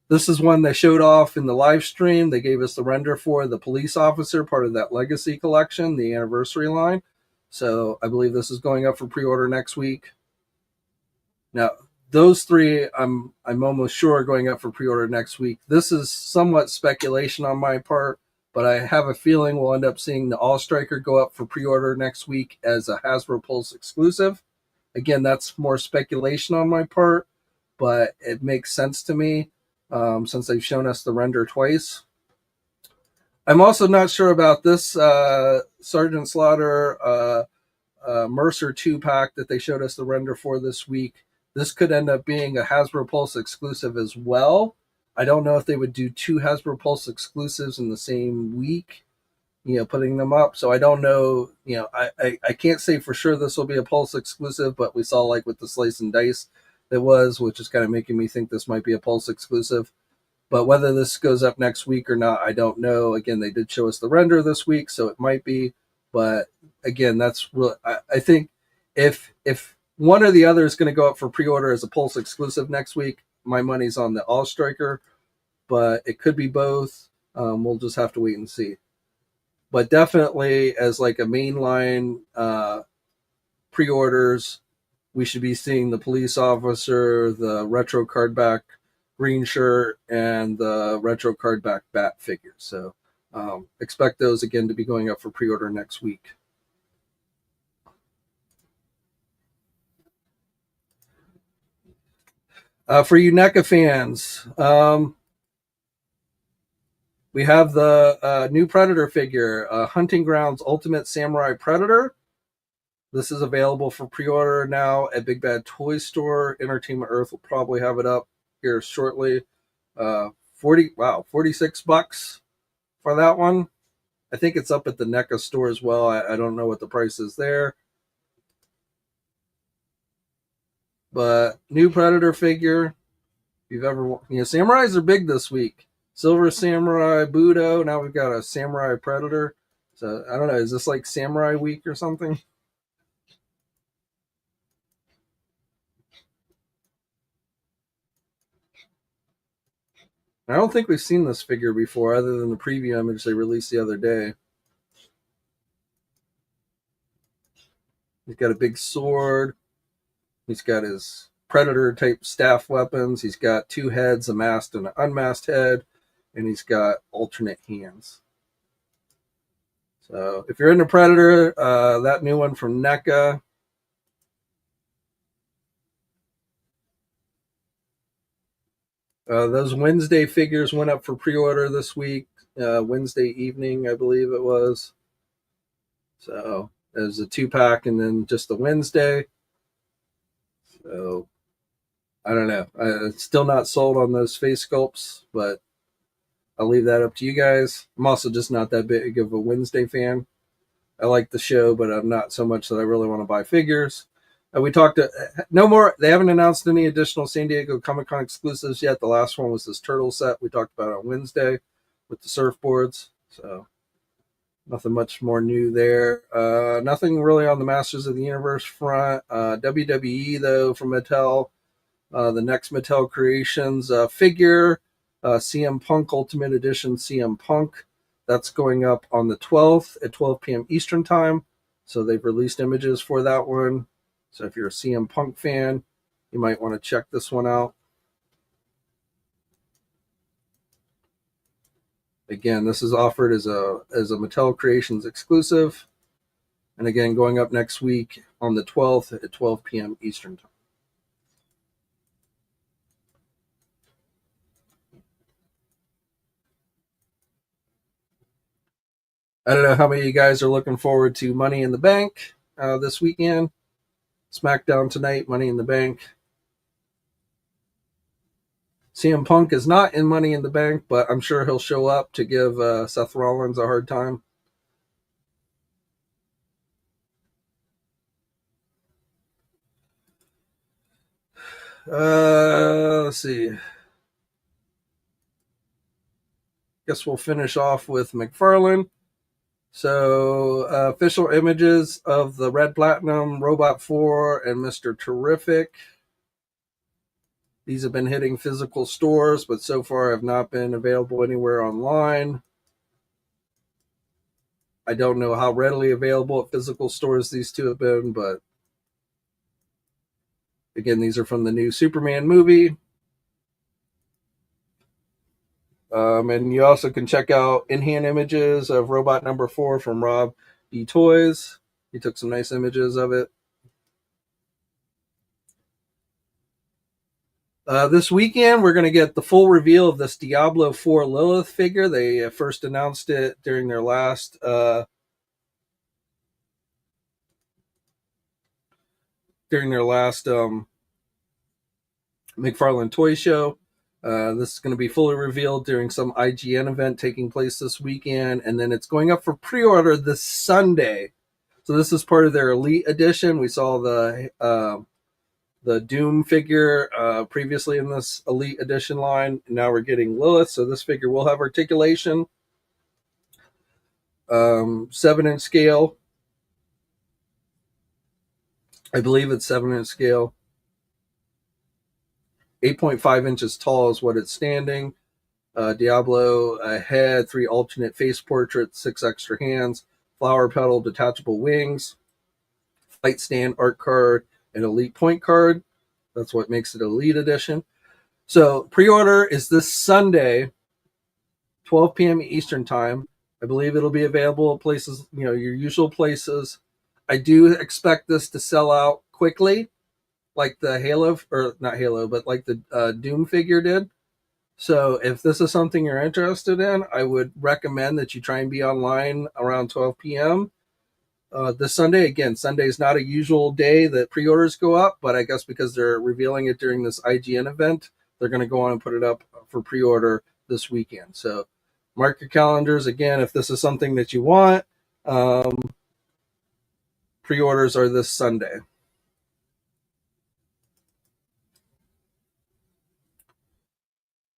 This is one they showed off in the live stream. They gave us the render for the police officer, part of that Legacy collection, the anniversary line. So I believe this is going up for pre-order next week. Now, those three, I'm almost sure are going up for pre-order next week. This is somewhat speculation on my part, but I have a feeling we'll end up seeing the All Striker go up for pre-order next week as a Hasbro Pulse exclusive. Again, that's more speculation on my part, but it makes sense to me since they've shown us the render twice. I'm also not sure about this Sergeant Slaughter Mercer 2-pack that they showed us the render for this week. This could end up being a Hasbro Pulse exclusive as well. I don't know if they would do two Hasbro Pulse exclusives in the same week, putting them up. So I don't know, I can't say for sure this will be a Pulse exclusive, but we saw like with the Slice and Dice that was, which is kind of making me think this might be a Pulse exclusive. But whether this goes up next week or not, I don't know. Again, they did show us the render this week, so it might be. But again, that's real. I think if one or the other is going to go up for pre-order as a Pulse exclusive next week, my money's on the All Striker. But it could be both. We'll just have to wait and see. But definitely as like a mainline pre-orders, we should be seeing the police officer, the retro cardback green shirt, and the retro cardback bat figure. So expect those again to be going up for pre-order next week. For you NECA fans, we have the new Predator figure, Hunting Grounds Ultimate Samurai Predator. This is available for pre-order now at Big Bad Toy Store. Entertainment Earth will probably have it up here shortly. 46 bucks for that one. I think it's up at the NECA store as well. I don't know what the price is there. But new Predator figure. If you've ever, samurais are big this week. Silver Samurai Budo. Now we've got a Samurai Predator. So I don't know. Is this like Samurai Week or something? I don't think we've seen this figure before, other than the preview image they released the other day. He's got a big sword. He's got his Predator type staff weapons. He's got two heads, a masked and an unmasked head, and he's got alternate hands. So if you're into Predator, that new one from NECA. Those Wednesday figures went up for pre-order this week, Wednesday evening, I believe it was. So there's a 2-pack and then just the Wednesday. So I don't know. I'm still not sold on those face sculpts, but I'll leave that up to you guys. I'm also just not that big of a Wednesday fan. I like the show, but I'm not so much that I really want to buy figures. We talked no more. They haven't announced any additional San Diego Comic-Con exclusives yet. The last one was this turtle set we talked about on Wednesday with the surfboards. So nothing much more new there. Nothing really on the Masters of the Universe front. WWE though from Mattel. The next Mattel Creations figure, CM Punk Ultimate Edition CM Punk. That's going up on the 12th at 12 p.m. Eastern Time. So they've released images for that one. So if you're a CM Punk fan, you might want to check this one out. Again, this is offered as a Mattel Creations exclusive. And again, going up next week on the 12th at 12 p.m. Eastern Time. I don't know how many of you guys are looking forward to Money in the Bank this weekend. SmackDown tonight, Money in the Bank. CM Punk is not in Money in the Bank, but I'm sure he'll show up to give Seth Rollins a hard time. Let's see. guess we'll finish off with McFarlane. So, official images of the Red Platinum, Robot 4, and Mr. Terrific. These have been hitting physical stores, but so far have not been available anywhere online. I don't know how readily available at physical stores these two have been, but again, these are from the new Superman movie. And you also can check out in-hand images of Robot number 4 from Rob D. Toys. He took some nice images of it. This weekend, we're going to get the full reveal of this Diablo 4 Lilith figure. They first announced it during their last McFarlane Toy Show. This is going to be fully revealed during some IGN event taking place this weekend, and then it's going up for pre-order this Sunday. So this is part of their Elite Edition. We saw the Doom figure previously in this Elite Edition line. Now we're getting Lilith, so this figure will have articulation. 7-inch scale. I believe it's 7-inch scale. 8.5 inches tall is what it's standing. Diablo head, 3 alternate face portraits, 6 extra hands, flower petal, detachable wings, fight stand, art card, and elite point card. That's what makes it Elite Edition. So pre-order is this Sunday, 12 p.m. Eastern time. I believe it'll be available at places, your usual places. I do expect this to sell out quickly, like the Halo, or not Halo, but like the Doom figure did. So if this is something you're interested in, I would recommend that you try and be online around 12 p.m. This Sunday. Again, Sunday is not a usual day that pre-orders go up, but I guess because they're revealing it during this IGN event, they're going to go on and put it up for pre-order this weekend. So mark your calendars. Again, if this is something that you want, pre-orders are this Sunday.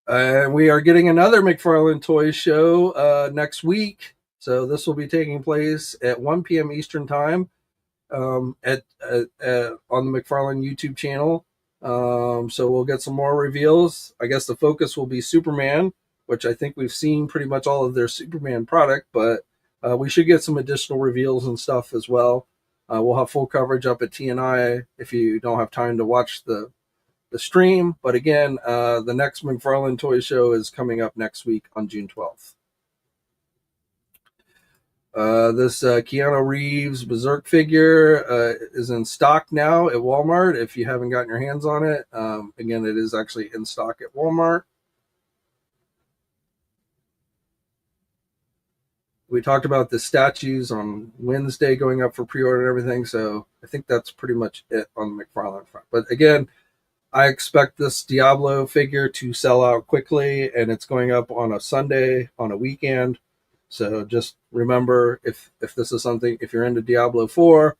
And we are getting another McFarlane Toy Show next week. So this will be taking place at 1 p.m. Eastern Time on the McFarlane YouTube channel. So we'll get some more reveals. I guess the focus will be Superman, which I think we've seen pretty much all of their Superman product, but we should get some additional reveals and stuff as well. We'll have full coverage up at TNI if you don't have time to watch the stream. But again, the next McFarlane Toy Show is coming up next week on June 12th. This Keanu Reeves Berserk figure is in stock now at Walmart. If you haven't gotten your hands on it, again, it is actually in stock at Walmart. We talked about the statues on Wednesday going up for pre-order and everything, so I think that's pretty much it on the McFarlane front. But again, I expect this Diablo figure to sell out quickly, and it's going up on a Sunday, on a weekend. So just remember, if this is something, if you're into Diablo 4,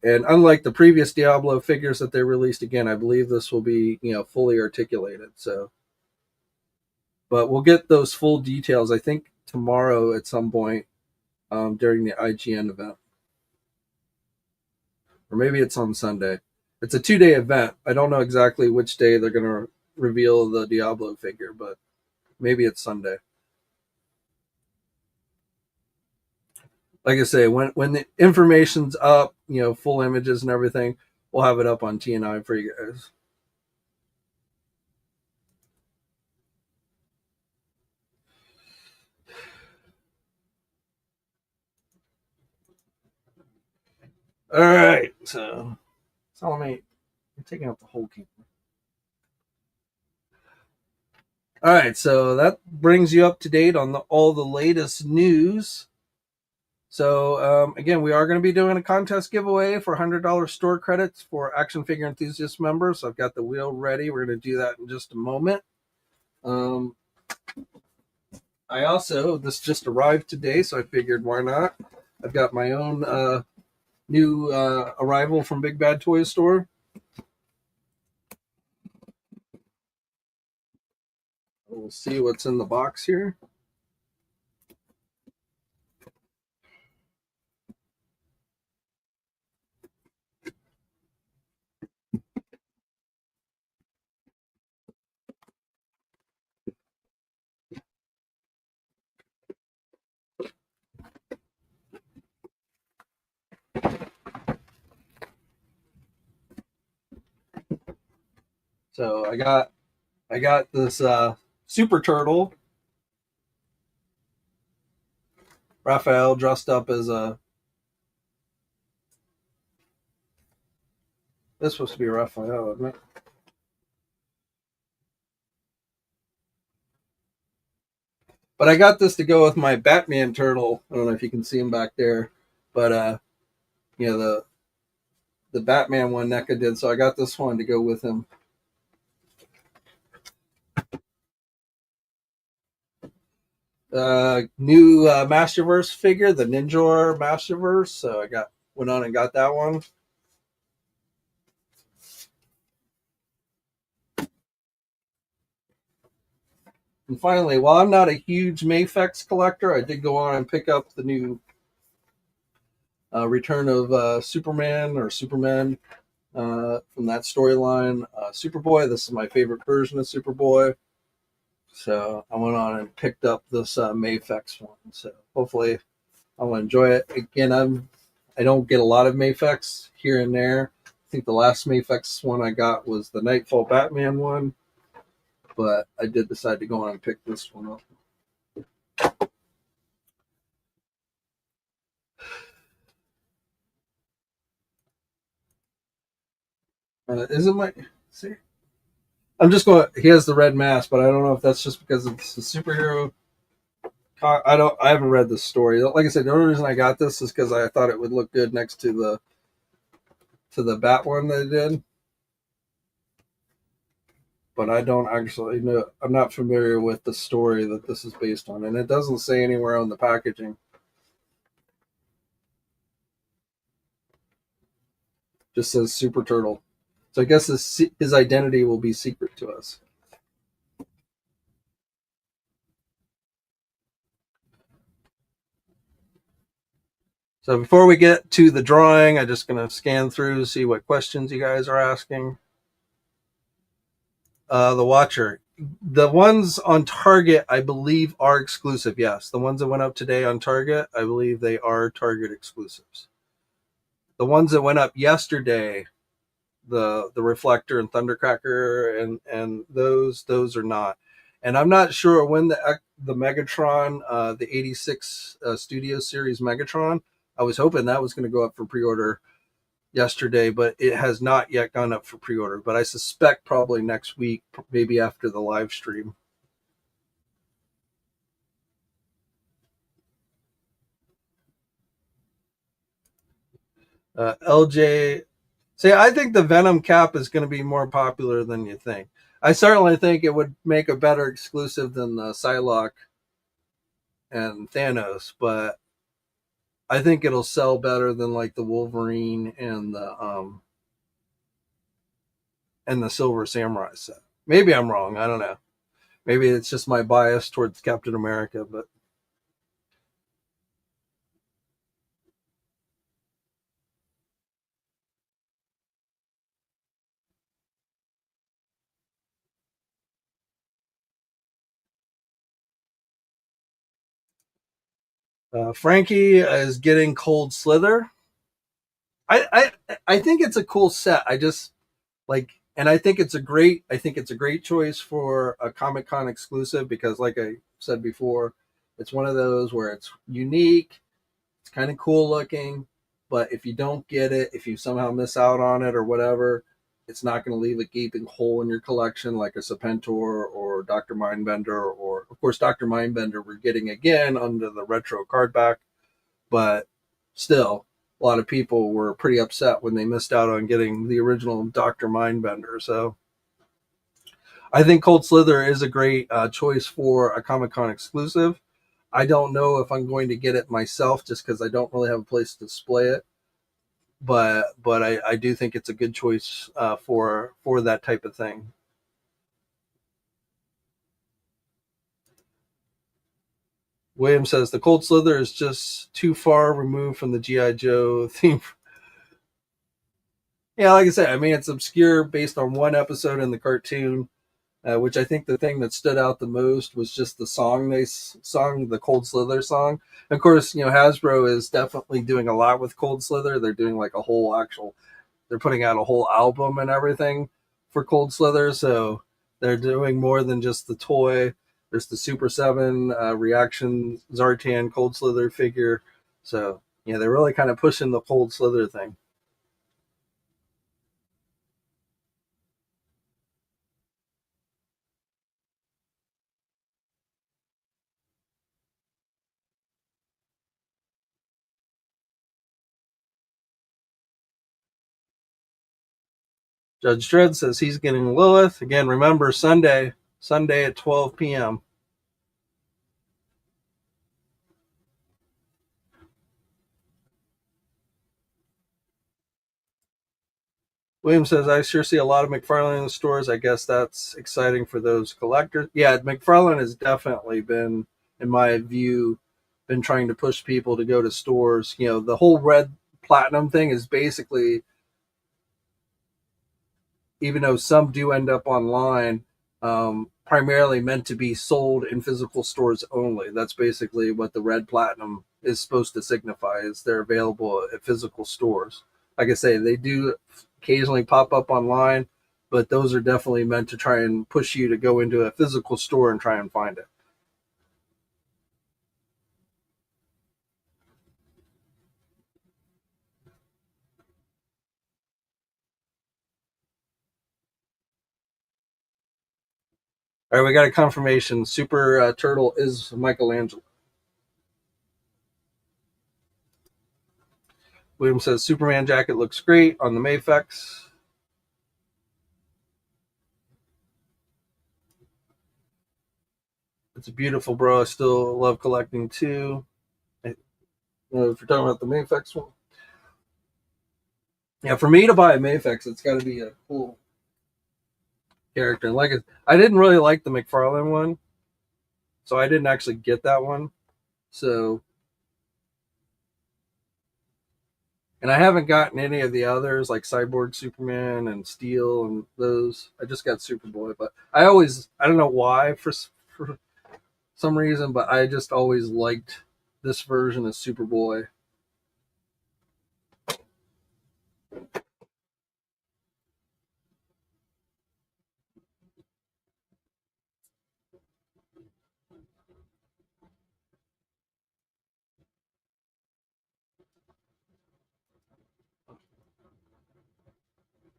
and unlike the previous Diablo figures that they released, again, I believe this will be, fully articulated. So, but we'll get those full details, I think, tomorrow at some point during the IGN event. Or maybe it's on Sunday. It's a 2-day event. I don't know exactly which day they're going to reveal the Diablo figure, but maybe it's Sunday. Like I say, when the information's up, full images and everything, we'll have it up on TNI for you guys. All right, so Salome, you're taking out the whole camera. All right, so that brings you up to date on all the latest news. So again, we are going to be doing a contest giveaway for $100 store credits for Action Figure Enthusiast members. So I've got the wheel ready. We're going to do that in just a moment. This just arrived today, so I figured why not. I've got my own new arrival from Big Bad Toy Store. we'll see what's in the box here. So I got this super turtle, Raphael, dressed up as a. This is supposed to be Raphael, isn't it? But I got this to go with my Batman turtle. I don't know if you can see him back there, but the Batman one NECA did, so I got this one to go with him. New Masterverse figure, the Ninja Masterverse. So I went on and got that one. And finally, while I'm not a huge Mafex collector, I did go on and pick up the new return of Superman or Superman from that storyline. Superboy. This is my favorite version of Superboy. So I went on and picked up this Mafex one. So hopefully I'll enjoy it. Again, I don't get a lot of Mafex here and there. I think the last Mafex one I got was the Nightfall Batman one, but I did decide to go on and pick this one up. Isn't my see? I'm just going. He has the red mask, but I don't know if that's just because it's a superhero. I don't. I haven't read this story. Like I said, the only reason I got this is because I thought it would look good next to the Bat one they did. But I don't actually know. I'm not familiar with the story that this is based on, and it doesn't say anywhere on the packaging. It just says Super Turtle. So I guess his identity will be secret to us. So before we get to the drawing, I'm just going to scan through to see what questions you guys are asking. The Watcher. The ones on Target, I believe, are exclusive. Yes, the ones that went up today on Target, I believe they are Target exclusives. The ones that went up yesterday, the Reflector and Thundercracker and those are not. And I'm not sure when the Megatron, the 86 Studio Series Megatron, I was hoping that was going to go up for pre-order yesterday, but it has not yet gone up for pre-order. But I suspect probably next week, maybe after the live stream. LJ, see, I think the Venom cap is going to be more popular than you think. I certainly think it would make a better exclusive than the Psylocke and Thanos, but I think it'll sell better than like the Wolverine and the Silver Samurai set. Maybe I'm wrong. I don't know. Maybe it's just my bias towards Captain America, but Frankie is getting Cold Slither. I think it's a cool set. I just like, and I think it's a great choice for a Comic Con exclusive because, like I said before, it's one of those where it's unique, it's kind of cool looking, but if you don't get it, if you somehow miss out on it or whatever, it's not going to leave a gaping hole in your collection like a Serpentor or Dr. Mindbender, or of course Dr. Mindbender we're getting again under the retro card back, but still a lot of people were pretty upset when they missed out on getting the original Dr. Mindbender. So I think Cold Slither is a great choice for a Comic Con exclusive. I don't know if I'm going to get it myself just because I don't really have a place to display it. But I do think it's a good choice for that type of thing. William says the Cold Slither is just too far removed from the GI Joe theme. Yeah, like I said, I mean it's obscure based on one episode in the cartoon, which I think the thing that stood out the most was just the song they sung, the Cold Slither song. Of course, Hasbro is definitely doing a lot with Cold Slither. They're doing like a whole actual, they're putting out a whole album and everything for Cold Slither. So they're doing more than just the toy. There's the Super 7 reaction Zartan Cold Slither figure. So, they're really kind of pushing the Cold Slither thing. Judge Dredd says he's getting Lilith. Again, remember Sunday at 12 p.m. William says, I sure see a lot of McFarlane in the stores. I guess that's exciting for those collectors. Yeah, McFarlane has definitely been, in my view, been trying to push people to go to stores. The whole red platinum thing is basically, even though some do end up online, primarily meant to be sold in physical stores only. That's basically what the red platinum is supposed to signify, is they're available at physical stores. Like I say, they do occasionally pop up online, but those are definitely meant to try and push you to go into a physical store and try and find it. All right, we got a confirmation. Super Turtle is Michelangelo. William says Superman jacket looks great on the Mafex. It's a beautiful, bro. I still love collecting too. If you're talking about the Mafex one, yeah, for me to buy a Mafex, it's got to be a cool character. And like I didn't really like the McFarlane one, so I didn't actually get that one. So, and I haven't gotten any of the others like Cyborg Superman and Steel and those. I just got Superboy, but I don't know why for some reason, but I just always liked this version of Superboy.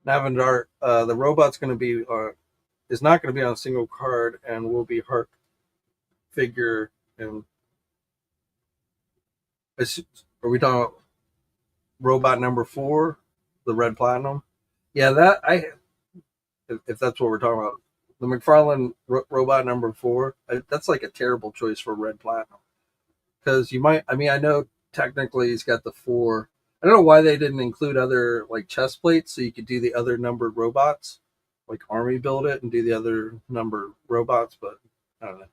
Navendart, the robot's going to be is not going to be on a single card and will be heart figure. And are we talking about robot number 4, the red platinum? Yeah, that I if that's what we're talking about, the McFarlane robot number 4. That's like a terrible choice for red platinum because you might. I mean, I know technically he's got the 4. I don't know why they didn't include other like chest plates so you could do the other numbered robots, like Army build it and do the other numbered robots, but I don't know.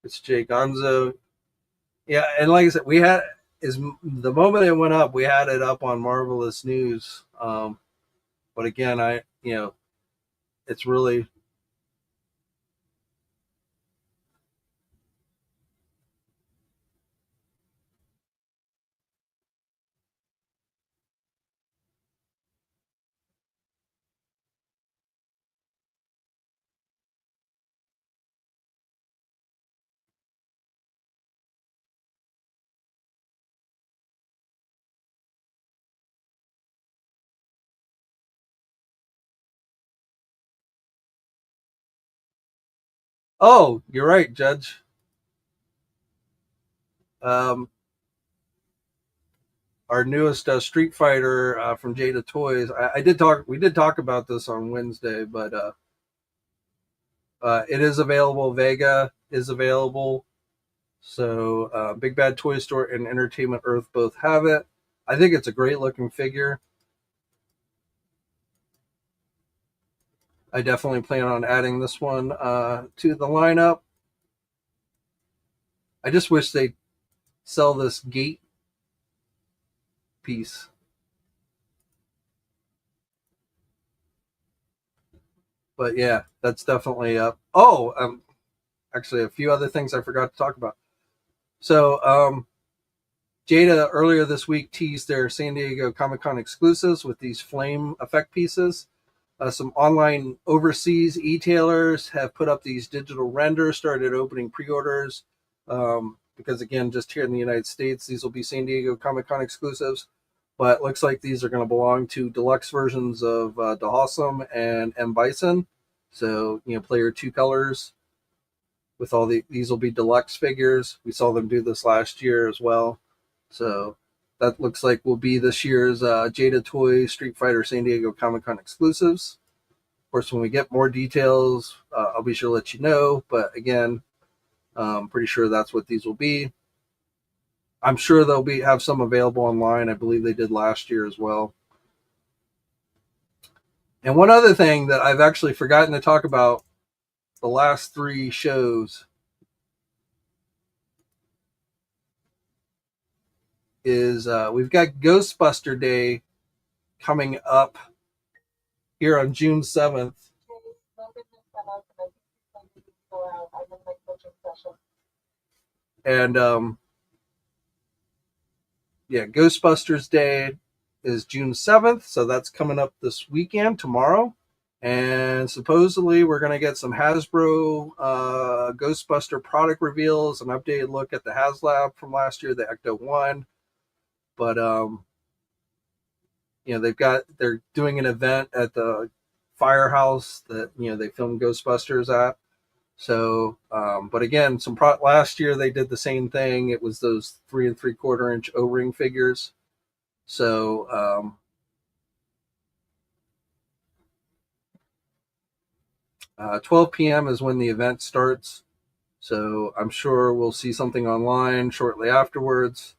It's Jay Gonzo. Yeah, and like I said, we had is the moment it went up, we had it up on Marvelous News. But again, it's really. Oh, you're right, Judge. Um, our newest Street Fighter from Jada Toys. I did talk. We did talk about this on Wednesday, but it is available. Vega is available. So Big Bad Toy Store and Entertainment Earth both have it. I think it's a great looking figure. I definitely plan on adding this one to the lineup. I just wish they'd sell this gate piece. But yeah, that's definitely up. Oh, actually, a few other things I forgot to talk about. So, Jada earlier this week teased their San Diego Comic Con exclusives with these flame effect pieces. Some online overseas e-tailers have put up these digital renders, started opening pre-orders. Because again, just here in the United States, these will be San Diego Comic Con exclusives. But it looks like these are going to belong to deluxe versions of Dahasam and M. Bison. So, player two colors with these will be deluxe figures. We saw them do this last year as well. So that looks like will be this year's Jada Toy Street Fighter San Diego Comic Con exclusives. Of course, when we get more details, I'll be sure to let you know. But again, I'm pretty sure that's what these will be. I'm sure they'll have some available online. I believe they did last year as well. And one other thing that I've actually forgotten to talk about the last three shows is we've got Ghostbuster Day coming up here on June 7th. And Ghostbusters Day is June 7th, so that's coming up this weekend, tomorrow. And supposedly we're going to get some Hasbro Ghostbuster product reveals, an updated look at the HasLab from last year, the Ecto 1. But they're doing an event at the firehouse that they filmed Ghostbusters at. So, but again, last year they did the same thing. It was those 3 3/4 inch O-ring figures. So, 12 p.m. is when the event starts. So I'm sure we'll see something online shortly afterwards.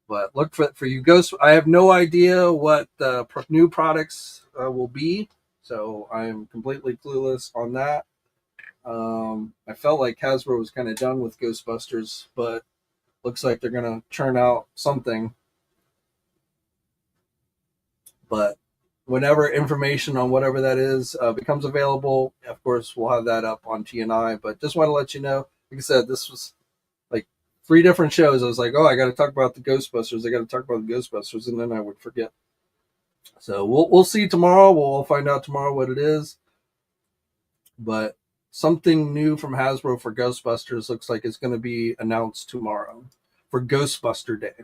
But look for you Ghost. I have no idea what the new products will be, so I'm completely clueless on that. I felt like Hasbro was kind of done with Ghostbusters, but looks like they're going to churn out something. But whenever information on whatever that is becomes available, of course, we'll have that up on TNI. But just want to let you know, like I said, this was like 3 different shows. I was like, oh, I got to talk about the Ghostbusters. I got to talk about the Ghostbusters, and then I would forget. So we'll see tomorrow. We'll find out tomorrow what it is. But something new from Hasbro for Ghostbusters looks like it's going to be announced tomorrow for Ghostbuster Day.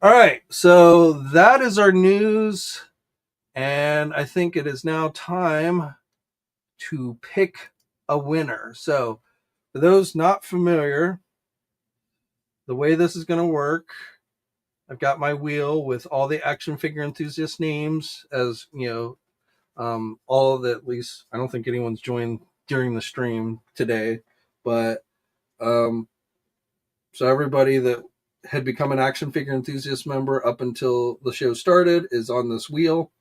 All right, so that is our news, and I think it is now time to pick a winner. So, for those not familiar, the way this is going to work, I've got my wheel with all the action figure enthusiast names, as all of the, at least I don't think anyone's joined during the stream today, but so everybody that had become an action figure enthusiast member up until the show started is on this wheel,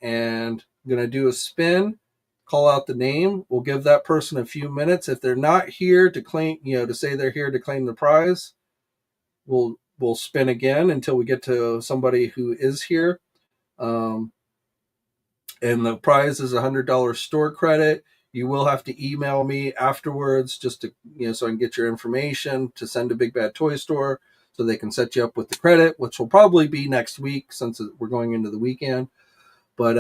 and I'm going to do a spin, call out the name. We'll give that person a few minutes. If they're not here to claim, to say they're here to claim the prize, we'll spin again until we get to somebody who is here. And the prize is $100 store credit. You will have to email me afterwards just to, so I can get your information to send to Big Bad Toy Store so they can set you up with the credit, which will probably be next week since we're going into the weekend. But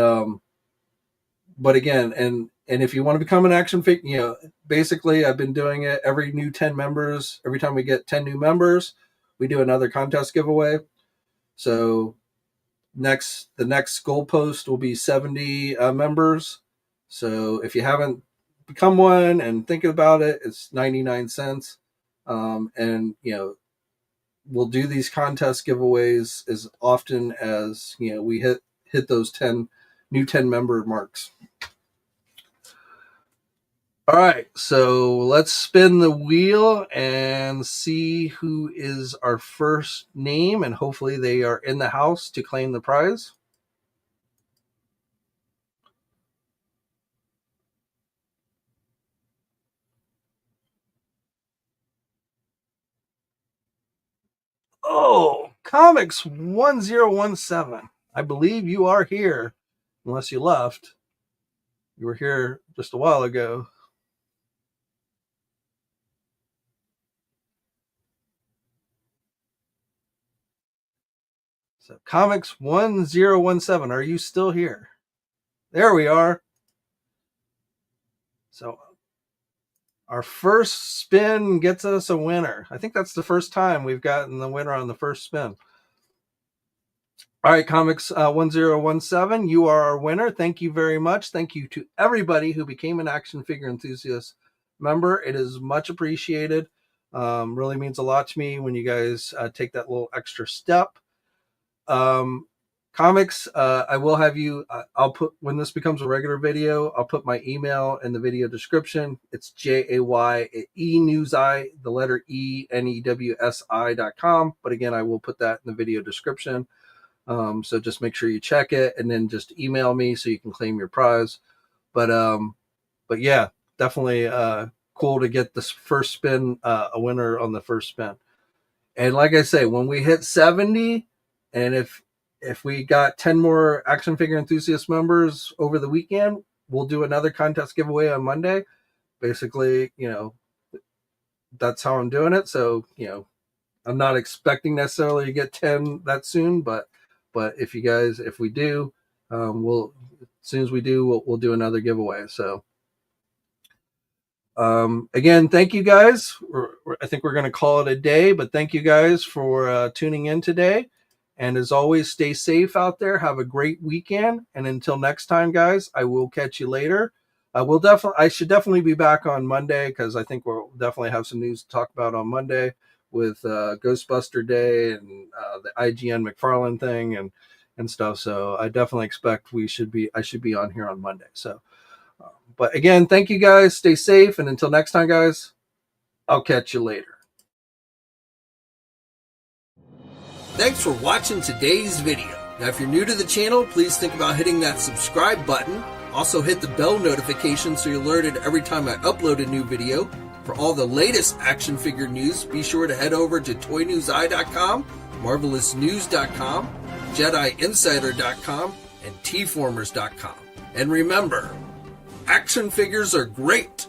again, and if you want to become an action figure, basically I've been doing it every new 10 members. Every time we get 10 new members, we do another contest giveaway. So the next goalpost will be 70 members. So if you haven't become one and thinking about it, it's 99 cents. And we'll do these contest giveaways as often as we hit those 10 member marks. All right, so let's spin the wheel and see who is our first name, and hopefully they are in the house to claim the prize. Oh, Comics 1017. I believe you are here, unless you left. You were here just a while ago. So, Comics 1017, are you still here? There we are. So, our first spin gets us a winner. I think that's the first time we've gotten the winner on the first spin. All right, Comics 1017, you are our winner. Thank you very much. Thank you to everybody who became an Action Figure Enthusiast member. It is much appreciated. Really means a lot to me when you guys take that little extra step. Comics, I will have you, I'll put, when this becomes a regular video, I'll put my email in the video description. It's JAYENEWSI, the letter ENEWSI.com. But again, I will put that in the video description. So just make sure you check it and then just email me so you can claim your prize. But yeah, definitely cool to get this first spin, a winner on the first spin. And like I say, when we hit 70, and if we got 10 more Action Figure Enthusiast members over the weekend, we'll do another contest giveaway on Monday. Basically, that's how I'm doing it. So, I'm not expecting necessarily to get 10 that soon, but if we do, we'll, as soon as we do, we'll do another giveaway. So, again, thank you guys. I think we're going to call it a day, but thank you guys for tuning in today. And as always, stay safe out there. Have a great weekend. And until next time, guys, I will catch you later. I should definitely be back on Monday because I think we'll definitely have some news to talk about on Monday with Ghostbuster Day and the IGN McFarlane thing and stuff. So I definitely expect I should be on here on Monday. So, but again, thank you guys. Stay safe. And until next time, guys, I'll catch you later. Thanks for watching today's video. Now, if you're new to the channel, please think about hitting that subscribe button. Also hit the bell notification so you're alerted every time I upload a new video. For all the latest action figure news, be sure to head over to ToyNewsEye.com, MarvelousNews.com, JediInsider.com, and TFormers.com. And remember, action figures are great,